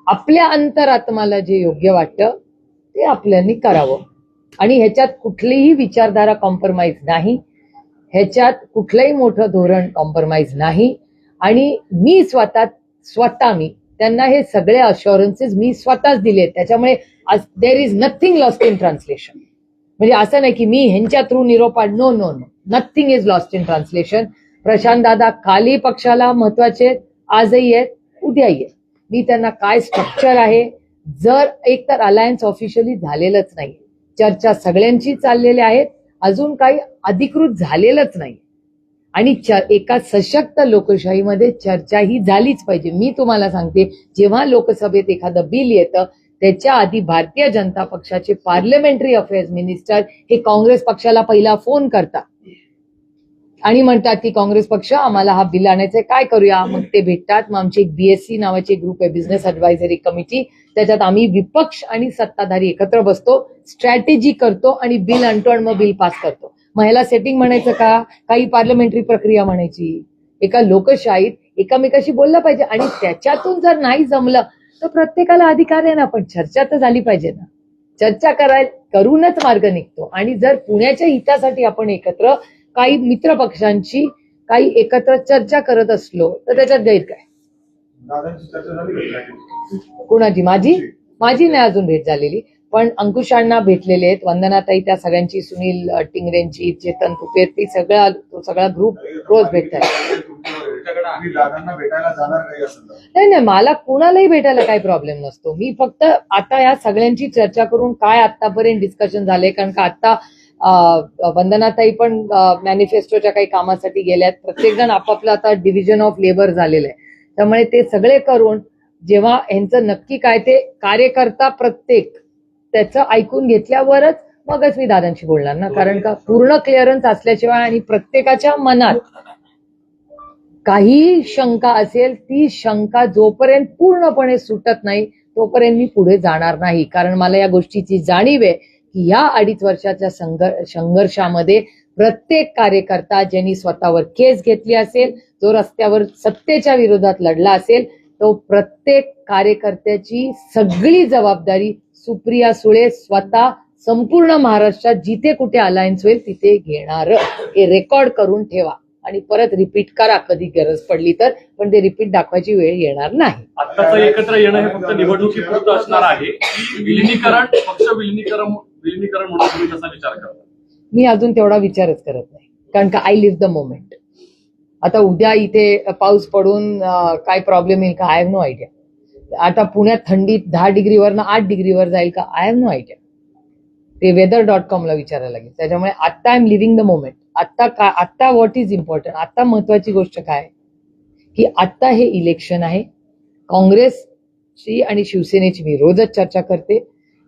आपल्या अंतरात्माला जे योग्य वाटतं ते आपल्यानी करावं आणि ह्याच्यात कुठलीही विचारधारा कॉम्प्रोमाइज नाही, ह्याच्यात कुठलंही मोठं धोरण कॉम्प्रोमाइज नाही. आणि मी मी त्यांना हे सगळे अश्युरन्सेस मी स्वतःच दिले. त्याच्यामुळे there is nothing lost in translation. म्हणजे असं नाही की मी ह्यांच्या थ्रू निरोप no no no, nothing is lost in translation. Prashant दादा काली पक्षाला महत्वाचे आजही आहेत, उद्याही आहेत. मी त्यांना काय स्ट्रक्चर आहे, जर एक तर अलायन्स ऑफिशियली झालेलंच नाही, चर्चा सगळ्यांची चाललेल्या आहेत, अजून काही अधिकृत झालेलंच नाही. आणि एका सशक्त लोकशाहीमध्ये चर्चा ही झालीच पाहिजे. मी तुम्हाला सांगते, जेव्हा लोकसभेत एखादं बिल येतं त्याच्या आधी भारतीय जनता पक्षाचे पार्लमेंटरी अफेअर्स मिनिस्टर हे काँग्रेस पक्षाला पहिला फोन करतात आणि म्हणतात की काँग्रेस पक्ष आम्हाला हा बिल आणायचंय, काय करूया. मग ते भेटतात. मग आमची एक BSC नावाची ग्रुप आहे, बिझनेस ऍडवायझरी कमिटी. त्याच्यात आम्ही विपक्ष आणि सत्ताधारी एकत्र बसतो, स्ट्रॅटेजी करतो आणि बिल आणतो आणि मग बिल पास करतो. मग ह्याला सेटिंग म्हणायचं का, काही पार्लमेंटरी प्रक्रिया म्हणायची. एका लोकशाहीत एकमेकाशी बोललं पाहिजे आणि त्याच्यातून जर नाही जमलं तर प्रत्येकाला अधिकार आहे ना, पण चर्चा तर झाली पाहिजे ना. चर्चा करूनच मार्ग निघतो. आणि जर पुण्याच्या हितासाठी आपण एकत्र काही मित्र पक्षांची काही एकत्र चर्चा करत असलो तर त्याच्यात गैर काय. कुणाची? माझी नाही अजून भेट झालेली, पण अंकुशांना भेटलेले आहेत, वंदनाताई त्या सगळ्यांची, सुनील टिंगरेंची, चेतन तुपेर, ती सगळा ग्रुप रोज भेटतात. नाही, मला कुणालाही भेटायला काही प्रॉब्लेम नसतो. मी फक्त आता या सगळ्यांची चर्चा करून काय आतापर्यंत डिस्कशन झाले, कारण का आता वंदनाताई पण मॅनिफेस्टोच्या काही कामासाठी गेल्यात. प्रत्येक जण आपापलं आता डिव्हिजन ऑफ लेबर झालेलं आहे. त्यामुळे ते सगळे करून जेव्हा यांचं नक्की काय ते कार्यकर्ता प्रत्येक त्याचं ऐकून घेतल्यावरच मगच मी दादांशी बोलणार ना. कारण का पूर्ण क्लिअरन्स असल्याशिवाय आणि प्रत्येकाच्या मनात काही शंका असेल, ती शंका जोपर्यंत पूर्णपणे सुटत नाही तोपर्यंत मी पुढे जाणार नाही. कारण मला या गोष्टीची जाणीव आहे की या 2.5 वर्षाच्या संघर्षामध्ये प्रत्येक कार्यकर्ता ज्यांनी स्वतःवर केस घेतली असेल, जो रस्त्यावर सत्तेच्या विरोधात लढला असेल, तो प्रत्येक कार्यकर्त्याची सगळी जबाबदारी सुप्रिया सुळे स्वतः संपूर्ण महाराष्ट्रात जिथे कुठे अलायन्स होईल तिथे घेणार. हे रेकॉर्ड करून ठेवा आणि परत रिपीट करा कधी गरज पडली तर, पण ते रिपीट दाखवायची वेळ येणार नाही. आताचं एकत्र येणं हे फक्त निवडणुकीपुरतं असणार आहे. पक्ष विलिनीकरण म्हणून तुम्ही कसा विचार करता? मी अजून तेवढा विचारच करत नाही, कारण का आय लिव्ह द मोमेंट. आता उद्या इथे पाऊस पडून काय प्रॉब्लेम येईल का, आय हॅव नो आयडिया. आता पुण्यात थंडीत 10 डिग्रीवरनं 8 डिग्रीवर जाईल का, आय हॅव नो आयडिया. ते weather.com ला विचारायला लागेल. त्याच्यामुळे आता I am living the moment. आता व्हॉट इज इम्पॉर्टंट, आता महत्वाची गोष्ट काय की आता हे इलेक्शन आहे. काँग्रेसची आणि शिवसेनेची मी रोजच चर्चा करते.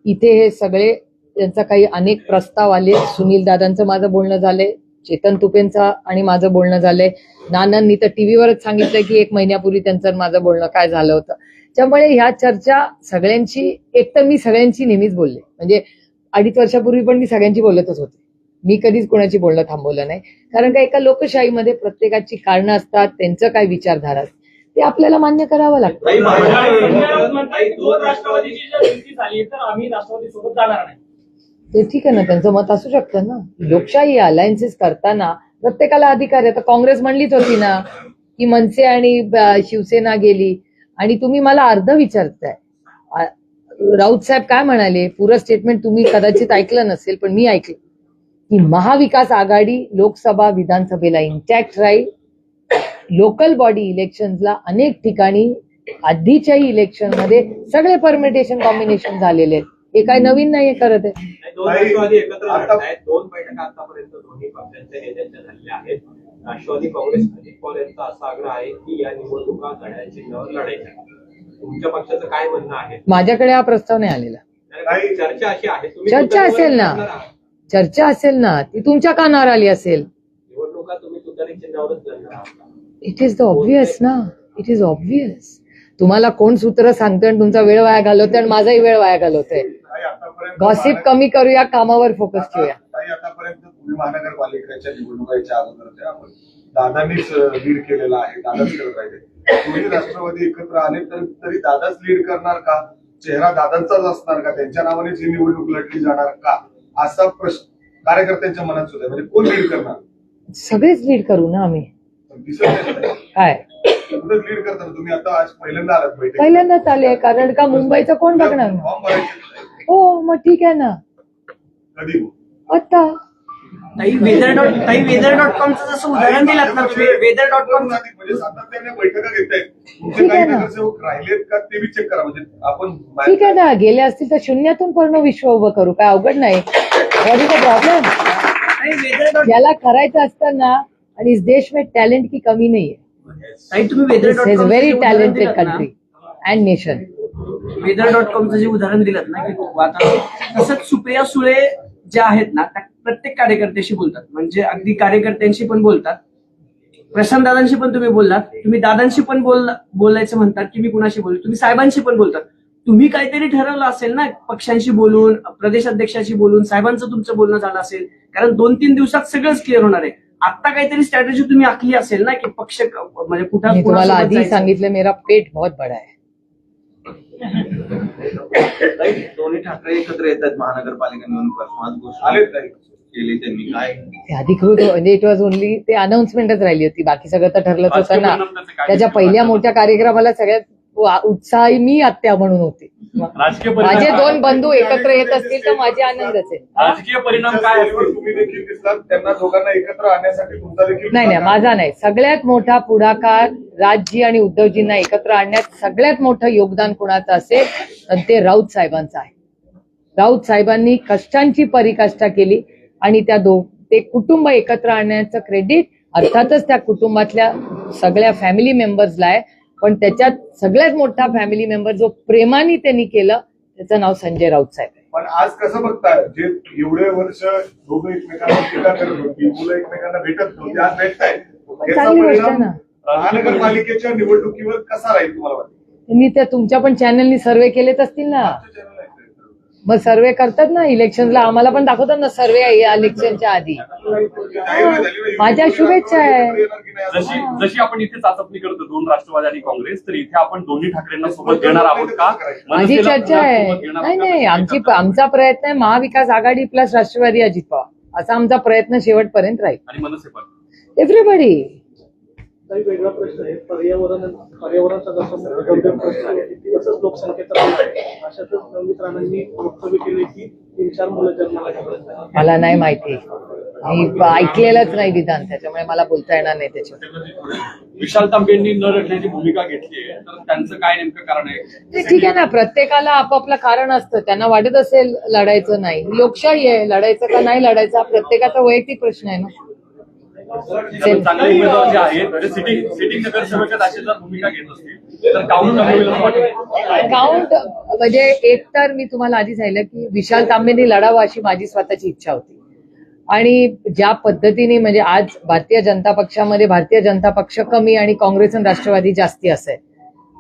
इथे हे सगळे त्यांचा काही अनेक प्रस्ताव आले. सुनील दादांचं माझं बोलणं झालंय, चेतन तुपेंचं आणि माझं बोलणं झालंय. नानांनी तर टीव्हीवरच सांगितलं की 1 महिन्यापूर्वी त्यांचं माझं बोलणं काय झालं होतं. त्यामुळे ह्या चर्चा सगळ्यांची, एक तर मी सगळ्यांची नेहमीच बोलले, म्हणजे 2.5 वर्षापूर्वी पण मी सगळ्यांची बोलतच होते. मी कधीच कोणाची बोलणं थांबवलं नाही. कारण का एका लोकशाहीमध्ये प्रत्येकाची कारणं असतात, त्यांचं काय विचारधारा असते ते आपल्याला मान्य करावं लागतं. ते ठीक आहे ना, त्यांचं मत असू शकतं ना. लोकशाही अलायन्सेस करताना प्रत्येकाला अधिकार आहे. तर काँग्रेस म्हणलीच होती ना की मनसे आणि शिवसेना गेली, आणि तुम्ही मला अर्ध विचारताय. राऊत साहेब काय म्हणाले, पुरं स्टेटमेंट तुम्ही कदाचित ऐकलं नसेल, पण मी ऐकलं की महाविकास आघाडी लोकसभा विधानसभेला इंटॅक्ट राहील. लोकल बॉडी इलेक्शनला अनेक ठिकाणी आधीच्याही इलेक्शन मध्ये सगळे परमिटेशन कॉम्बिनेशन झालेले आहेत. हे काय नवीन नाही करत आहे. 2 राष्ट्रवादी एकत्र लढत आहेत. 2 बैठका आतापर्यंत दोन्ही पक्षांच्या नेत्यांच्या झालेल्या आहेत. राष्ट्रवादी काँग्रेस अजित पवार यांचा असा आग्रह आहे की या निवडणुका घड्याळ चिन्हावर लढायच्या. तुमच्या पक्षाचं काय म्हणणं आहे? माझ्याकडे हा प्रस्ताव नाही आलेला. चर्चा अशी आहे, चर्चा असेल ना, चर्चा असेल ना, ती तुमच्या कानावर आली असेल. निवडणुका तुम्ही तुतारी चिन्हावरच लढणार आहात. इट इज द ऑब्व्हियस ना, इट इज ऑब्व्हियस. तुम्हाला कोण सूत्र सांगतोय आणि तुमचा वेळ वाया घालवतोय आणि माझाही वेळ वाया घालवतोय. गॉसिप कमी करूया, कामावर फोकस ठेवूया. आतापर्यंत पुणे महानगरपालिकेच्या निवडणुकांच्या अगोदर आपण दादांनीच लीड केलेला आहे, दादाच करत राहिले. दोन्ही राष्ट्रवादी एकत्र आले तर तरी दादाच लीड करणार का? चेहरा दादांचाच असणार का? त्यांच्या नावानेच ही निवडणूक लढली जाणार का? असा प्रश्न कार्यकर्त्यांच्या मनात सुद्धा आहे. म्हणजे कोण लीड करणार? सगळेच लीड करू ना आम्ही. दिसत नाही. काय कुठं लीड करताना तुम्ही आता आज पहिल्यांदा आलात बैठक पहिल्यांदाच आले, कारण का मुंबईचं कोण बघणार मग? फॉर्म भरायचे हो मग ठीक आहे ना. कधी? आता weather.com जसं उदाहरण दिलं ना तुम्ही, weather.com म्हणजे सातत्याने बैठका घेत आहेत. तुमचे ठीक काही आहे ना. नगरसेवक राहिलेत का ते बी चेक करा. म्हणजे आपण ठीक आहे ना, गेले असतील तर शून्यातून पूर्ण विश्व उभं करू, काय अवघड नाही. What is the problem? weather.com ज्याला करायचं असतं ना, आणि इस देश में टॅलेंट की कमी नाही आहे. तुम्ही this is weather.com very talented country and nation. weather.comचं जे उदाहरण दिलं ना की वातावरण, तसंच सुप्रिया सुळे ज्या आहेत ना त्या प्रत्येक कार्यकर्त्याशी बोलतात, म्हणजे अगदी कार्यकर्त्यांशी पण बोलतात. प्रशांत दादांशी पण तुम्ही बोललात, तुम्ही दादांशी पण बोलायचं म्हणतात की मी कुणाशी बोलू, तुम्ही साहेबांशी पण बोलतात. तुम्ही काहीतरी ठरवलं असेल ना, पक्षांशी बोलून, प्रदेशाध्यक्षाशी बोलून, साहेबांचं तुमचं बोलणं झालं असेल, कारण 2-3 दिवसात सगळंच क्लिअर होणार आहे. आता काहीतरी स्ट्रॅटेजी तुम्ही आखली असेल ना की पक्ष म्हणजे मी कुठं तुम्हाला आधी सांगितलं, मेरा पेट बहुत बडा है. दोन्ही ठाकरे एकत्र येतात महानगरपालिका निवडणुकीपासून आज घोषणा आलेत नाही. केली त्यांनी. काय ते अधिकृत म्हणजे इट वॉज ओनली ते अनाउन्समेंटच राहिली होती, बाकी सगळं तर ठरलंच होतं ना. त्याच्या पहिल्या मोठ्या कार्यक्रमाला सगळ्यात उत्साही मी आत्या म्हणून होते. राजकीय माझे परिणाम 2 बंधू एकत्र येत असतील तर माझे आनंदच आहे. राजकीय परिणाम काय असतील? तुम्ही देखील दिसलात, त्यांना दोघांना एकत्र आणण्यासाठी तुमचा देखील नाही, माझा नाही. सगळ्यात मोठा पुढाकार राजजी आणि उद्धवजींना एकत्र आणण्यात सगळ्यात मोठं योगदान कुणाचं असेल तर ते राऊत साहेबांचं आहे. राऊत साहेबांनी कष्टांची पराकाष्ठा केली आणि ते कुटुंब एकत्र आणण्याचं क्रेडिट अर्थातच त्या कुटुंबातल्या सगळ्या फॅमिली मेंबर्सला आहे, पण त्याच्यात सगळ्यात मोठा फॅमिली मेंबर जो प्रेमाने त्यांनी केलं त्याचं नाव संजय राऊत साहेब आहे. पण आज कसं बघताय, जे एवढे वर्ष दोघं एकमेकांना टीका करत होती, मुलं एकमेकांना भेटत नव्हती, आज भेटतायत. याचा चांगली गोष्ट आहे परिणाम ना. महानगरपालिकेच्या निवडणुकीवर कसा राहील तुम्हाला वाटतं? त्यांनी त्या तुमच्या पण चॅनलनी सर्वे केलेच असतील ना. मग सर्वे करतात ना इलेक्शनला, आम्हाला पण दाखवतात ना सर्वे इलेक्शनच्या आधी. माझ्या शुभेच्छा आहे. जशी आपण इथे चाचपणी करतो 2 राष्ट्रवादी आणि काँग्रेस, तर इथे आपण दोन्ही ठाकरेंना सोबत घेणार आहोत का? माझी मनसेला चर्चा आहे. सोबत घेणार नाही आहोत नाही, का? आमचा प्रयत्न आहे महाविकास आघाडी प्लस राष्ट्रवादी अजित पवार असा आमचा प्रयत्न शेवटपर्यंत राहील. आणि मनसे पण एव्हरीबडी. काही वेगळा प्रश्न आहे. पर्यावरणाचा जसा गंभीर प्रश्न आहे तसंच लोकसंख्येचा पण आहे. अशातच नवनीत राणांनी वक्तव्य केले की 3-4 मुलं जन्माला घालतात. मला नाही माहिती, मी ऐकलेलंच नाही विधान, त्याच्यामुळे मला बोलता येणार नाही त्याच्यावर. विशाल तांबेंनी न रडण्याची भूमिका घेतली आहे, तर त्यांचं काय नेमकं कारण आहे? ते ठीक आहे ना, प्रत्येकाला आपापलं कारण असतं. त्यांना वाटत असेल लढायचं नाही, लोकशाही आहे, लढायचं का नाही लढायचं हा प्रत्येकाचा वैयक्तिक प्रश्न आहे ना. चांगले उमेदवार जे आहेत ते सिटिंग नगरसेवकात अशी जर भूमिका घेत असतील तर काउंट कमी होईल असं वाटतं. काउंट म्हणजे एक तर मी तुम्हाला आधी सांगितलं की विशाल तांबेंनी लढावं अशी माझी स्वतःची इच्छा होती. आणि ज्या पद्धतीने म्हणजे आज भारतीय जनता पक्षामध्ये भारतीय जनता पक्ष कमी आणि काँग्रेस आणि राष्ट्रवादी जास्ती असेल,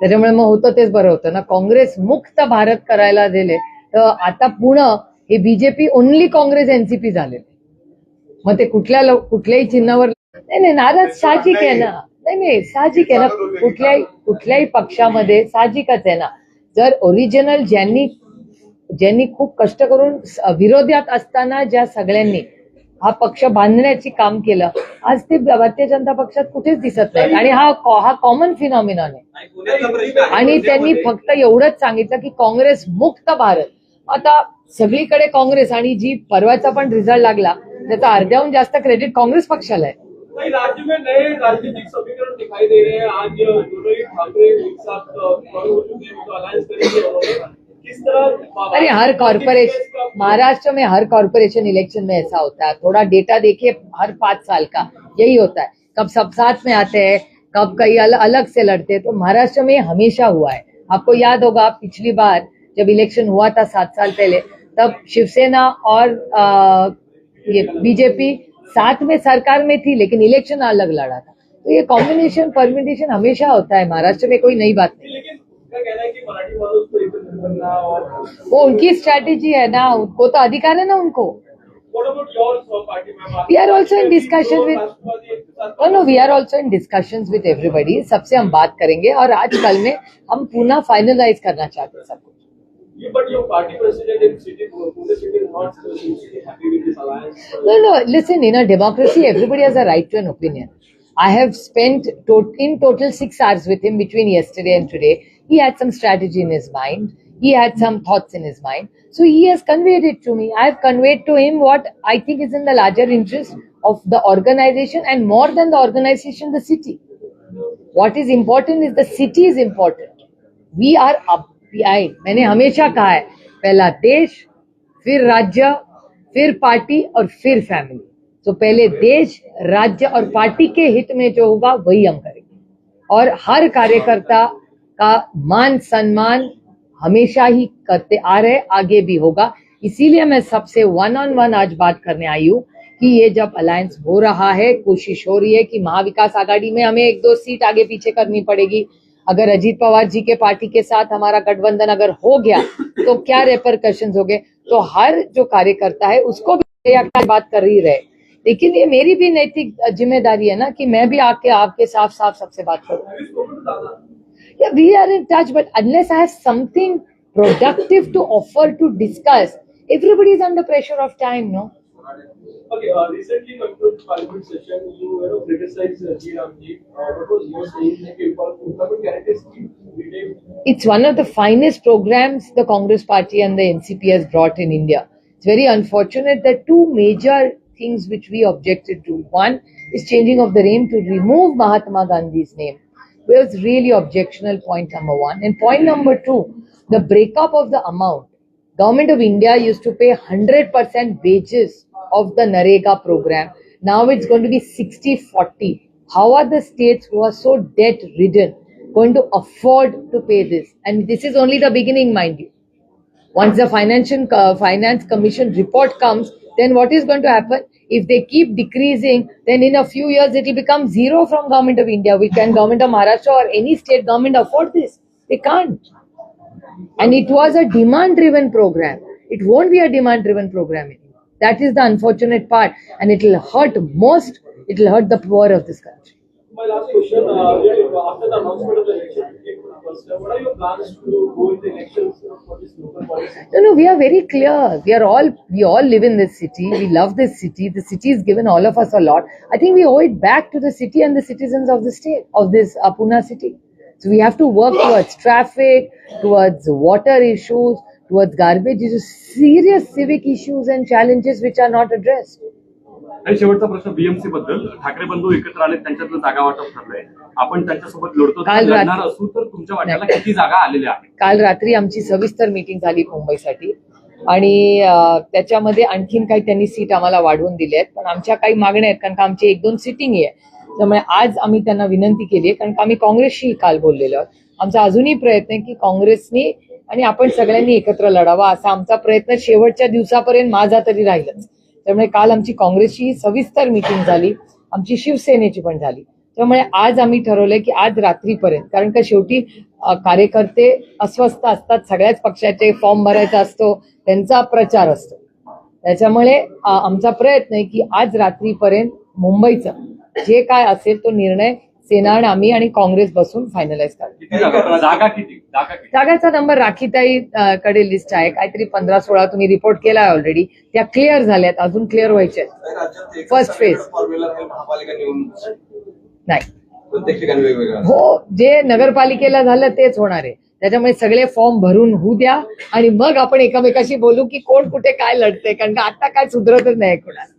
त्याच्यामुळे मग होतं तेच बरं होतं ना. काँग्रेस मुक्त भारत करायला दिले तर आता पुणे हे बीजेपी ओनली काँग्रेस एनसीपी झाले. मग ते कुठल्याही चिन्हावर नाही नाराज साहजिक आहे ना. नाही साहजिक आहे ना, कुठल्याही पक्षामध्ये साहजिकच आहे ना. जर ओरिजिनल ज्यांनी खूप कष्ट करून विरोधात असताना ज्या सगळ्यांनी हा पक्ष बांधण्याची काम केलं, आज ते भारतीय जनता पक्षात कुठेच दिसत नाही. आणि हा कॉमन फिनॉमिनॉन आहे. आणि त्यांनी फक्त एवढंच सांगितलं की काँग्रेस मुक्त भारत. आता सगळीकडे काँग्रेस, आणि जी परवाचा पण रिझल्ट लागला त्याचा अर्ध्याहून जास्त क्रेडिट काँग्रेस पक्षाला आहे. राज्य में नए राजनीतिक समीकरण दिखाई दे रहे हैं. आज दोनों ही ठाकरे एक साथ अलायंस करेंगे. किस तरह अरे हर कॉर्पोरेशन महाराष्ट्र में हर कॉर्पोरेशन इलेक्शन में ऐसा होता है. थोड़ा डेटा देखिए, हर 5 साल का यही होता है. कब सब साथ में आते हैं, कब कई अलग से लड़ते हैं. तो महाराष्ट्र में हमेशा हुआ है. आपको याद होगा पिछली बार जब इलेक्शन हुआ था 7 साल पहले, तब शिवसेना और ये बीजेपी साथ में सरकार में थी लेकिन इलेक्शन अलग लड़ा था. तो ये कॉम्बिनेशन परम्यूटेशन हमेशा होता है. महाराष्ट्र में कोई नई बात नहीं. लेकिन उनका कहना है कि मराठी वालों को एकत्र करना और वो उनकी स्ट्रैटेजी है ना, उनको तो अधिकार है ना. उनको What about your party, ma'am? We are also in discussion with no, we are also in discussions with everybody. सबसे हम बात करेंगे और आज कल में हम पुनः फाइनलाइज करना चाहते हैं सब कुछ. But your party president in city, Pune city is not happy with this alliance. No, listen, in a democracy, everybody has a right to an opinion. I have spent in total 6 hours with him between yesterday and today. He had some strategy in his mind. He had some thoughts in his mind. So he has conveyed it to me. I have conveyed to him what I think is in the larger interest of the organization, and more than the organization, the city. What is important is the city is important. We are up. मैंने हमेशा कहा है, पहला देश, फिर राज्य, फिर party और फिर फैमिली. तो पहले देश, राज्य और पार्टी के हित में जो होगा वही हम करेंगे. और हर कार्यकर्ता का मान सम्मान हमेशा ही करते आ रहे, आगे भी होगा. इसीलिए मैं सबसे 1-on-1 आज बात करने आई हूँ कि ये जब अलायंस हो रहा है, कोशिश हो रही है कि महाविकास आघाड़ी में हमें 1-2 सीट आगे पीछे करनी पड़ेगी. अगर अजीत पवार जी के पार्टी के साथ हमारा गठबंधन अगर हो गया तो क्या रेपरकशंस हो गए, तो हर जो कार्यकर्ता है उसको भी बात कर ही रहे. लेकिन ये मेरी भी नैतिक जिम्मेदारी है ना कि मैं भी आके आपके साफ साफ सबसे बात करूं. Yeah, we are in touch, but unless I have something productive to offer to discuss, everybody is under pressure of time, no? Okay, recently concluded parliament session, you criticized G. Ramji. What was your saying? It's one of the finest programs the Congress Party and the NCP has brought in India. It's very unfortunate that two major things which we objected to. One is changing of the name to remove Mahatma Gandhi's name. It was really objectionable, point number one. And point number two, the breakup of the amount. Government of India used to pay 100% wages of the Narega program. Now it's going to be 60-40. How are the states who are so debt-ridden going to afford to pay this? And this is only the beginning, mind you. Once the Finance Commission report comes, then what is going to happen? If they keep decreasing, then in a few years it will become zero from Government of India. Can Government of Maharashtra or any state government afford this? They can't. And it was a demand-driven program. It won't be a demand-driven program anymore. That is the unfortunate part. And it will hurt most, it will hurt the poor of this country. My last question, after the announcement of the election, what are your plans to go in the elections for this local policy? No, we are very clear. We all live in this city. We love this city. The city has given all of us a lot. I think we owe it back to the city and the citizens of the state, of this Pune city. So we have to work towards traffic, towards water issues, towards garbage issues, serious civic issues and challenges which are not addressed. आणि शेवटचा प्रश्न BMC बद्दल. ठाकरे बंधू एकत्र आले, त्यांच्यातलं जागा वाटप ठरलंय. आपण त्यांच्यासोबत लढतो, लढणार असू तर तुमच्या वाट्याला किती जागा आलेल्या आहेत? काल रात्री आमची सविस्तर मीटिंग झाली मुंबईसाठी आणि त्याच्यामध्ये आणखीन काही त्यांनी सीट आम्हाला वाढवून दिले आहेत. पण आमच्या काही मागण्या आहेत, कारण का आमची 1-2 सिटिंग आहे. त्यामुळे आज आम्ही त्यांना विनंती केली आहे, कारण का आम्ही काँग्रेसशी काल बोललेलो आहोत. आमचा अजूनही प्रयत्न आहे की काँग्रेसनी आणि आपण सगळ्यांनी एकत्र लढावा, असा आमचा प्रयत्न शेवटच्या दिवसापर्यंत माझा तरी राहिलच. त्यामुळे काल आमची काँग्रेसची सविस्तर मीटिंग झाली, आमची शिवसेनेची पण झाली. त्यामुळे आज आम्ही ठरवलंय की आज रात्रीपर्यंत, कारण का शेवटी कार्यकर्ते अस्वस्थ असतात, सगळ्याच पक्षाचे फॉर्म भरायचा असतो, त्यांचा प्रचार असतो. त्याच्यामुळे आमचा प्रयत्न आहे की आज रात्रीपर्यंत मुंबईचं जे काय असेल तो निर्णय सेना आणि आम्ही आणि काँग्रेस बसून फायनलाइज करू. जागाचा नंबर राखीताई कडे लिस्ट आहे, काहीतरी 15-16 तुम्ही रिपोर्ट केलाय ऑलरेडी. त्या क्लिअर झाल्यात, अजून क्लिअर व्हायच्या आहेत. फर्स्ट फेज नाही, प्रत्येक ठिकाणी वेगवेगळं. हो, जे नगरपालिकेला झालं तेच होणार आहे. त्याच्यामुळे सगळे फॉर्म भरून होऊ द्या आणि मग आपण एकमेकाशी बोलू की कोण कुठे काय लढते, कारण का आता काय सुधरतच नाही कोणाला.